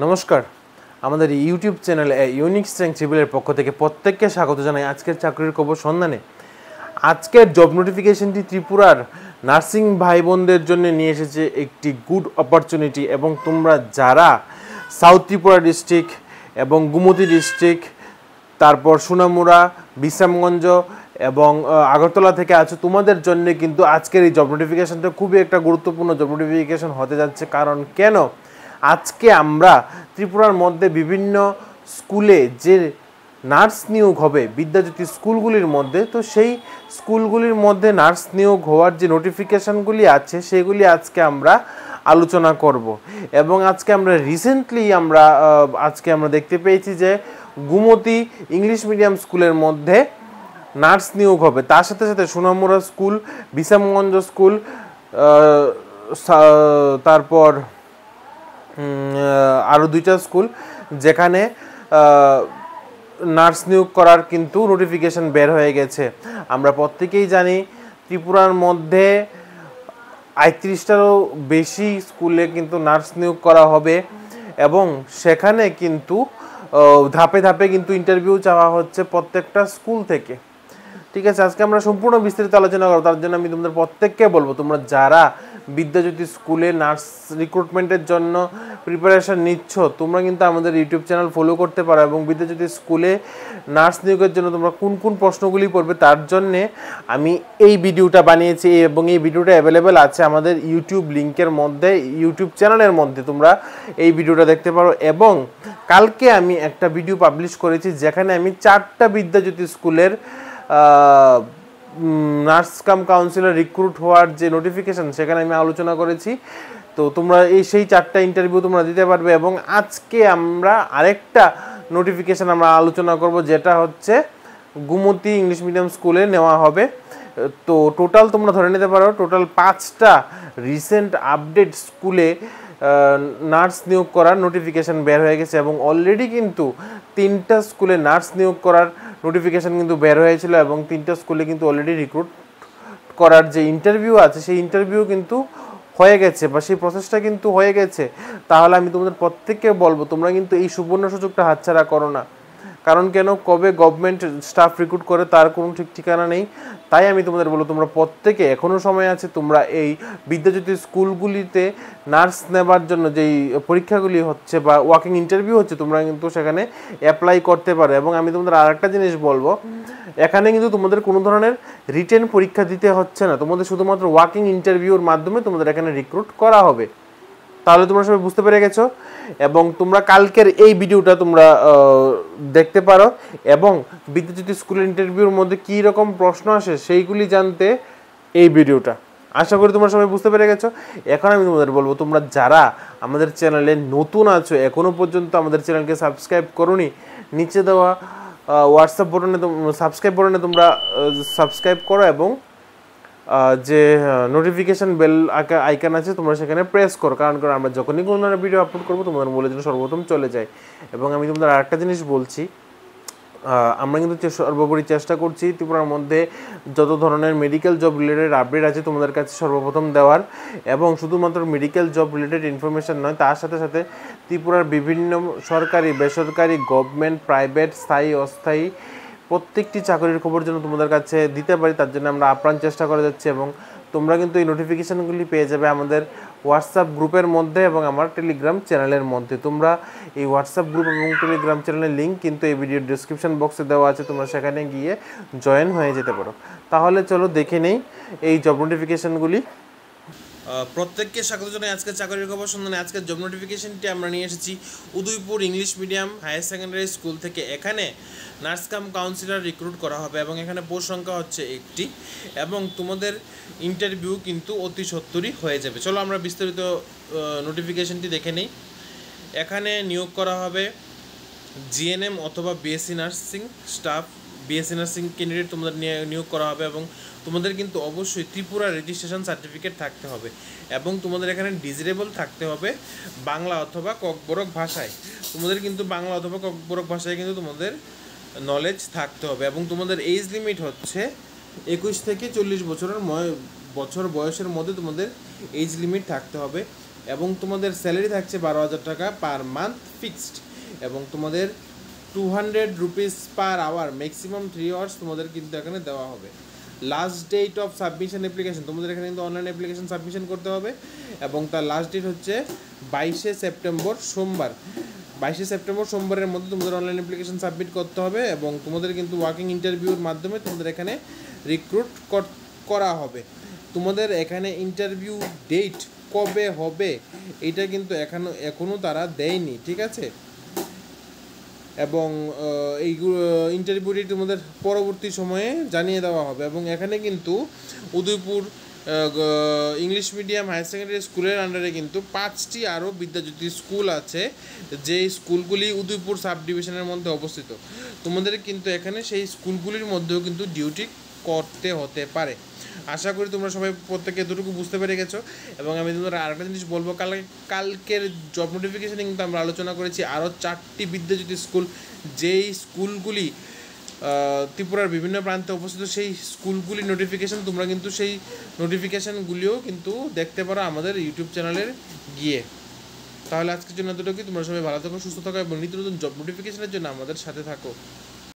নমস্কার, আমাদের ইউটিউব চ্যানেলে ইউনিক স্ট্রেংথ সিভিলের পক্ষ থেকে প্রত্যেককে স্বাগত জানাই আজকের চাকরির খবর সন্ধানে। আজকের জব নোটিফিকেশনটি ত্রিপুরার নার্সিং ভাই বোনদের জন্য নিয়ে এসেছে একটি গুড অপরচুনিটি, এবং তোমরা যারা সাউথ ত্রিপুরা ডিস্ট্রিক্ট এবং গুমতি ডিস্ট্রিক্ট, তারপর সোনামুড়া, বিশ্রামগঞ্জ এবং আগরতলা থেকে আছো, তোমাদের জন্য কিন্তু আজকের এই জব নোটিফিকেশনটা খুবই একটা গুরুত্বপূর্ণ জব নোটিফিকেশন হতে যাচ্ছে। কারণ কেন, আজকে আমরা ত্রিপুরার মধ্যে বিভিন্ন স্কুলে যে নার্স নিয়োগ হবে বিদ্যাজ্যোতি স্কুলগুলির মধ্যে, তো সেই স্কুলগুলির মধ্যে নার্স নিয়োগ হওয়ার যে নোটিফিকেশানগুলি আছে সেগুলি আজকে আমরা আলোচনা করব। এবং আজকে আমরা রিসেন্টলি আজকে আমরা দেখতে পেয়েছি যে গুমতি ইংলিশ মিডিয়াম স্কুলের মধ্যে নার্স নিয়োগ হবে। তার সাথে সাথে সোনামুড়া স্কুল, বিশ্রামগঞ্জ স্কুল, তারপর আরও দুইটা স্কুল যেখানে নার্স নিয়োগ করার কিন্তু নোটিফিকেশন বের হয়ে গেছে। আমরা প্রত্যেকেই জানি ত্রিপুরার মধ্যে ৩৮টারও বেশি স্কুলে কিন্তু নার্স নিয়োগ করা হবে, এবং সেখানে কিন্তু ধাপে ধাপে কিন্তু ইন্টারভিউ চাওয়া হচ্ছে প্রত্যেকটা স্কুল থেকে। ঠিক আছে, আজকে আমরা সম্পূর্ণ বিস্তারিত আলোচনা করবো। তার জন্য আমি তোমাদের প্রত্যেককে বলবো, তোমরা যারা বিদ্যাজ্যোতি স্কুলে নার্স রিক্রুটমেন্টের জন্য প্রিপারেশন নিচ্ছ, তোমরা কিন্তু আমাদের ইউটিউব চ্যানেল ফলো করতে পারো, এবং বিদ্যাজ্যোতি স্কুলে নার্স নিয়োগের জন্য তোমরা কোন কোন প্রশ্নগুলি পড়বে তার জন্যে আমি এই ভিডিওটা বানিয়েছি, এবং এই ভিডিওটা অ্যাভেলেবেল আছে আমাদের ইউটিউব লিঙ্কের মধ্যে, ইউটিউব চ্যানেলের মধ্যে তোমরা এই ভিডিওটা দেখতে পারো। এবং কালকে আমি একটা ভিডিও পাবলিশ করেছি যেখানে আমি 4টা বিদ্যাজ্যোতি স্কুলের নার্স কাম কাউন্সিলর রিক্রুট হওয়ার যে নোটিফিকেশান সেখানে আমি আলোচনা করেছি। তো তোমরা সেই 4টা ইন্টারভিউ তোমরা দিতে পারবে। এবং আজকে আমরা আরেকটা নোটিফিকেশান আমরা আলোচনা করব, যেটা হচ্ছে গুমতি ইংলিশ মিডিয়াম স্কুলে নেওয়া হবে। তো টোটাল তোমরা ধরে নিতে পারো টোটাল 5টা রিসেন্ট আপডেট স্কুলে নার্স নিয়োগ করার নোটিফিকেশান বের হয়ে গেছে, এবং অলরেডি কিন্তু 3টা স্কুলে নার্স নিয়োগ করার নোটিফিকেশান কিন্তু বের হয়েছিল, এবং 3টা স্কুলে কিন্তু অলরেডি রিক্রুট করার যে ইন্টারভিউ আছে সেই ইন্টারভিউ কিন্তু হয়ে গেছে, বা সেই প্রসেসটা কিন্তু হয়ে গেছে। তাহলে আমি তোমাদের প্রত্যেককে বলবো, তোমরা কিন্তু এই সুবর্ণ সুযোগটা হাতছাড়া করো না। কারণ কেন, কবে গভর্নমেন্ট স্টাফ রিক্রুট করে তার কোনো ঠিক ঠিকানা নেই। তাই আমি তোমাদের বলবো, তোমরা প্রত্যেকে এখনও সময় আছে, তোমরা এই বিদ্যাজ্যোতি স্কুলগুলিতে নার্স নেবার জন্য যেই পরীক্ষাগুলি হচ্ছে বা ওয়াকিং ইন্টারভিউ হচ্ছে, তোমরা কিন্তু সেখানে অ্যাপ্লাই করতে পারো। এবং আমি তোমাদের আরেকটা জিনিস বলবো, এখানে কিন্তু তোমাদের কোনো ধরনের রিটেন পরীক্ষা দিতে হচ্ছে না, তোমাদের শুধুমাত্র ওয়াকিং ইন্টারভিউর মাধ্যমে তোমাদের এখানে রিক্রুট করা হবে। তাহলে তোমরা সবাই বুঝতে পেরে গেছো। এবং তোমরা কালকের এই ভিডিওটা তোমরা দেখতে পারো, এবং বিদ্যাজ্যোতি স্কুলের ইন্টারভিউর মধ্যে কী রকম প্রশ্ন আসে সেইগুলি জানতে এই ভিডিওটা। আশা করি তোমরা সবাই বুঝতে পেরে গেছো। এখন আমি তোমাদের বলবো, তোমরা যারা আমাদের চ্যানেলে নতুন আছো, এখনও পর্যন্ত আমাদের চ্যানেলকে সাবস্ক্রাইব করোনি, নিচে দেওয়া হোয়াটসঅ্যাপ বটনে সাবস্ক্রাইব বটনে তোমরা সাবস্ক্রাইব করো, এবং যে নোটিফিকেশান বেল আইকন আছে তোমরা সেখানে প্রেস করো। কারণ আমরা যখনই কোনো ধরনের ভিডিও আপলোড করবো তোমাদের বলে জন্য সর্বপ্রথম চলে যায়। এবং আমি তোমাদের আরেকটা জিনিস বলছি, আমরা কিন্তু সর্বোপরি চেষ্টা করছি ত্রিপুরার মধ্যে যত ধরনের মেডিকেল জব রিলেটেড আপডেট আছে তোমাদের কাছে সর্বপ্রথম দেওয়ার। এবং শুধুমাত্র মেডিকেল জব রিলেটেড ইনফরমেশান নয়, তার সাথে সাথে ত্রিপুরার বিভিন্ন সরকারি, বেসরকারি, গভর্নমেন্ট, প্রাইভেট, স্থায়ী, অস্থায়ী প্রত্যেকটি চাকরির খবর যেন তোমাদের কাছে দিতে পারি, তার জন্য আমরা আপ্রাণ চেষ্টা করে যাচ্ছি। এবং তোমরা কিন্তু এই নোটিফিকেশানগুলি পেয়ে যাবে আমাদের হোয়াটসঅ্যাপ গ্রুপের মধ্যে এবং আমার টেলিগ্রাম চ্যানেলের মধ্যে। তোমরা এই হোয়াটসঅ্যাপ গ্রুপ এবং টেলিগ্রাম চ্যানেলের লিঙ্ক কিন্তু এই ভিডিওর ডিসক্রিপশন বক্সে দেওয়া আছে, তোমরা সেখানে গিয়ে জয়েন হয়ে যেতে পারো। তাহলে চলো দেখে নেই এই জব নোটিফিকেশানগুলি। প্রত্যেককে স্বাগত জানাই আজকের চাকরির খবর সন্ধানে। আজকের জব নোটিফিকেশনটি আমরা নিয়ে এসেছি Udaipur English medium higher secondary school থেকে। এখানে নার্স কাম কাউন্সিলর রিক্রুট করা হবে, এবং এখানে পোস্ট সংখ্যা হচ্ছে 1টি, এবং তোমাদের ইন্টারভিউ কিন্তু অতি সত্তরই হয়ে যাবে। চলো আমরা বিস্তারিত নোটিফিকেশনটি দেখে নিই। এখানে নিয়োগ করা হবে জিএনএম অথবা BSc nursing staff, BSc nursing candidate তোমাদের নিয়োগ করা হবে, এবং তোমাদের কিন্তু অবশ্যই ত্রিপুরা রেজিস্ট্রেশন সার্টিফিকেট থাকতে হবে, এবং তোমাদের এখানে ডিজিটেবল থাকতে হবে বাংলা অথবা ককবরক ভাষায়। তোমাদের কিন্তু বাংলা অথবা ককবরক ভাষায় কিন্তু তোমাদের নলেজ থাকতে হবে, এবং তোমাদের এজ লিমিট হচ্ছে 21 থেকে 40 বছর বয়সের মধ্যে তোমাদের এজ লিমিট থাকতে হবে। এবং তোমাদের স্যালারি থাকছে 12,000 টাকা পার মান্থ ফিক্সড, এবং তোমাদের 200 rupees per hour, maximum 3 hours তোমাদের কিন্তু এখানে দেওয়া হবে। Last date of submission application, তোমাদের এখানে কিন্তু অনলাইন অ্যাপ্লিকেশন সাবমিশন করতে হবে, এবং তার লাস্ট ডেট হচ্ছে 22শে সেপ্টেম্বর সোমবার। 22শে সেপ্টেম্বর সোমবারের মধ্যে তোমাদের অনলাইন অ্যাপ্লিকেশন সাবমিট করতে হবে, এবং তোমাদের কিন্তু ওয়ার্কিং ইন্টারভিউর মাধ্যমে তোমাদের এখানে রিক্রুট করা হবে। তোমাদের এখানে ইন্টারভিউ ডেট কবে হবে এটা কিন্তু এখনও তারা দেয়নি, ঠিক আছে? এবং এইগুলো ইন্টারভিউটি তোমাদের পরবর্তী সময়ে জানিয়ে দেওয়া হবে। এবং এখানে কিন্তু Udaipur English medium higher secondary স্কুলের আন্ডারে কিন্তু 5টি আরও বিদ্যাজ্যোতি স্কুল আছে, যেই স্কুলগুলি উদয়পুর সাব ডিভিশনের মধ্যে অবস্থিত। তোমাদের কিন্তু এখানে সেই স্কুলগুলির মধ্যেও কিন্তু ডিউটি করতে হতে পারে। আশা করি তোমরা সবাই প্রত্যেকে এতটুকু বুঝতে পেরে গেছো। এবং আমি তোমাদের আরেকটা জিনিস বলবো, কালকের জব নোটিফিকেশানে কিন্তু আমরা আলোচনা করেছি আরও 4টি বিদ্যাজ্যোতি স্কুল, যেই স্কুলগুলি ত্রিপুরার বিভিন্ন প্রান্তে অবস্থিত। সেই স্কুলগুলি নোটিফিকেশান তোমরা কিন্তু সেই নোটিফিকেশানগুলিও কিন্তু দেখতে পারো আমাদের ইউটিউব চ্যানেলের গিয়ে। তাহলে আজকের জন্য এতটুকুই। তোমরা সবাই ভালো থাকো, সুস্থ থাকো, এবং নিত্য নতুন জব নোটিফিকেশানের জন্য আমাদের সাথে থাকো।